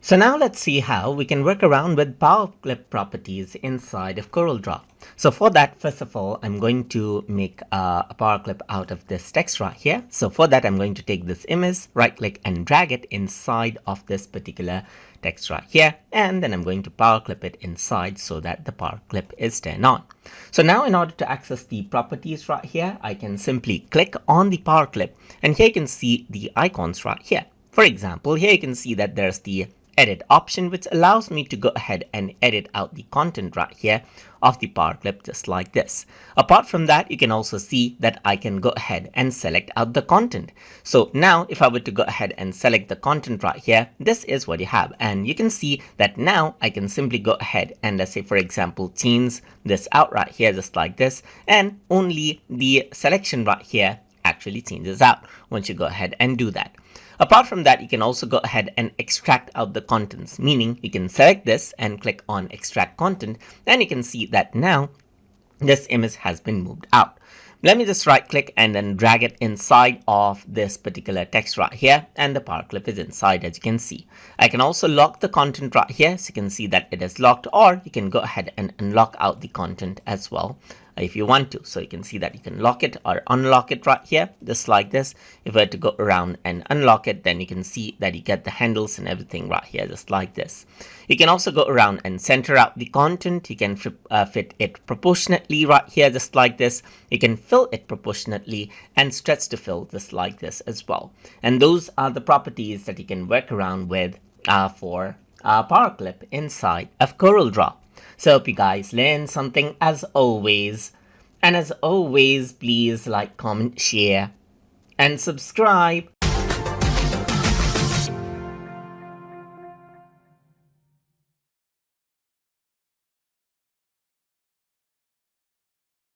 So now let's see how we can work around with Powerclip properties inside of Corel Draw. So for that, first of all, I'm going to make a Powerclip out of this text right here. So for that, I'm going to take this image, right click and drag it inside of this particular text right here. And then I'm going to Powerclip it inside so that the Powerclip is turned on. So now in order to access the properties right here, I can simply click on the Powerclip and here you can see the icons right here. For example, here you can see that there's the edit option, which allows me to go ahead and edit out the content right here of the Powerclip just like this. Apart from that, you can also see that I can go ahead and select out the content. So now if I were to go ahead and select the content right here, this is what you have. And you can see that now I can simply go ahead and let's say, for example, change this out right here just like this, and only the selection right here actually changes out once you go ahead and do that. Apart from that, you can also go ahead and extract out the contents, meaning you can select this and click on extract content, and you can see that now this image has been moved out. Let me just right click and then drag it inside of this particular text right here, and the Powerclip is inside, as you can see. I can also lock the content right here, so you can see that it is locked, or you can go ahead and unlock out the content as well if you want to. So you can see that you can lock it or unlock it right here, just like this. If I were to go around and unlock it, then you can see that you get the handles and everything right here, just like this. You can also go around and center out the content. You can fit it proportionately right here, just like this. You can fill it proportionately and stretch to fill, just like this as well. And those are the properties that you can work around with for Powerclip inside of Corel Draw. So hope you guys learned something as always. And as always, please like, comment, share, and subscribe.